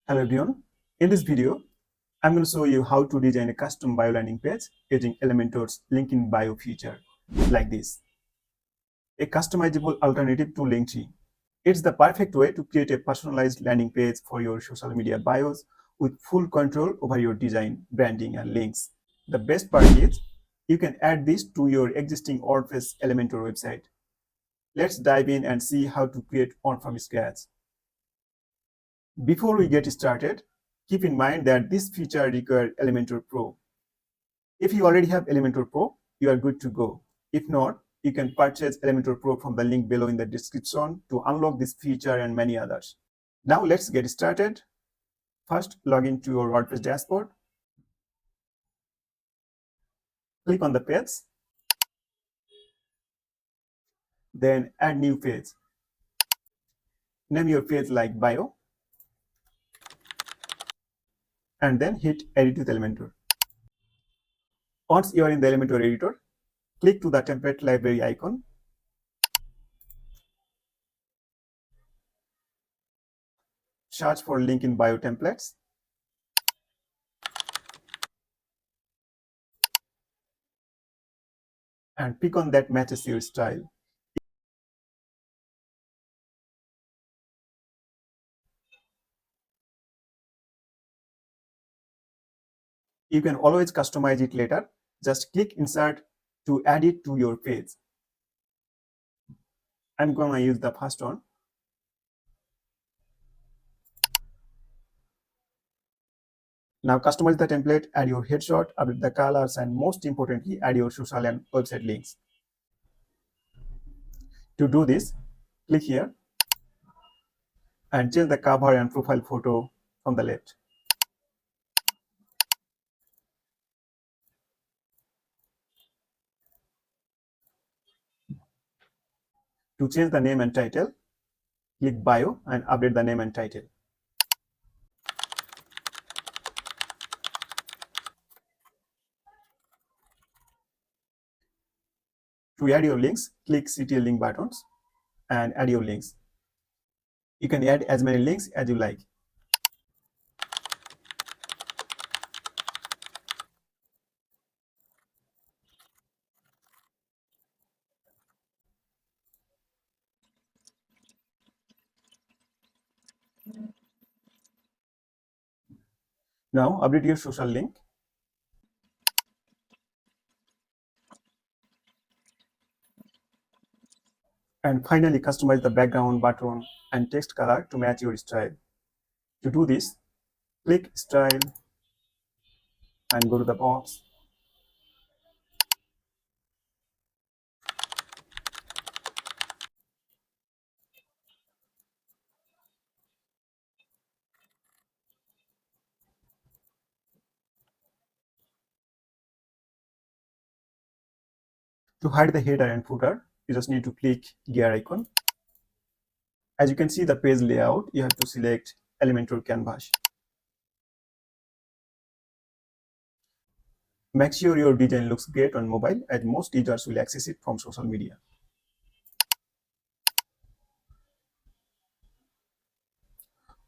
Hello everyone. In this video, I'm going to show you how to design a custom bio landing page using Elementor's link in bio feature like this. A customizable alternative to Linktree. It's the perfect way to create a personalized landing page for your social media bios with full control over your design, branding, and links. The best part is you can add this to your existing WordPress Elementor website. Let's dive in and see how to create one from scratch. Before we get started, keep in mind that this feature requires Elementor Pro. If you already have Elementor Pro, you are good to go. If not, you can purchase Elementor Pro from the link below in the description to unlock this feature and many others. Now let's get started. First, log into your WordPress dashboard. Click on the page. Then add new page. Name your page like bio. And then hit Edit with Elementor. Once you are in the Elementor editor, click to the template library icon. Search for link in bio templates. And pick on that matches your style. You can always customize it later. Just click Insert to add it to your page. I'm going to use the first one. Now customize the template, add your headshot, update the colors, and most importantly, add your social and website links. To do this, click here and change the cover and profile photo from the left. To change the name and title, click Bio and update the name and title. To add your links, click CTL link buttons and add your links. You can add as many links as you like. Now update your social link. And finally, customize the background, button, and text color to match your style. To do this, click Style and go to the box. To hide the header and footer, you just need to click gear icon. As you can see the page layout, you have to select Elementor Canvas. Make sure your design looks great on mobile, as most users will access it from social media.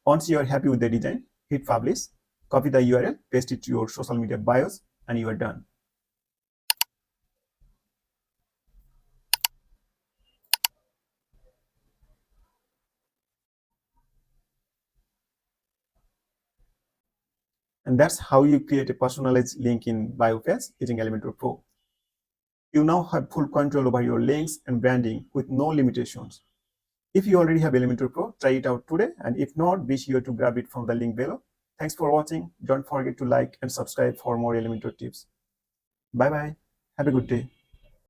Once you are happy with the design, hit publish, copy the URL, paste it to your social media bios, and you are done. And that's how you create a personalized link in bio page using Elementor Pro. You now have full control over your links and branding with no limitations. If you already have Elementor Pro, try it out today, and if not, be sure to grab it from the link below. Thanks for watching. Don't forget to like and subscribe for more Elementor tips. Bye bye. Have a good day.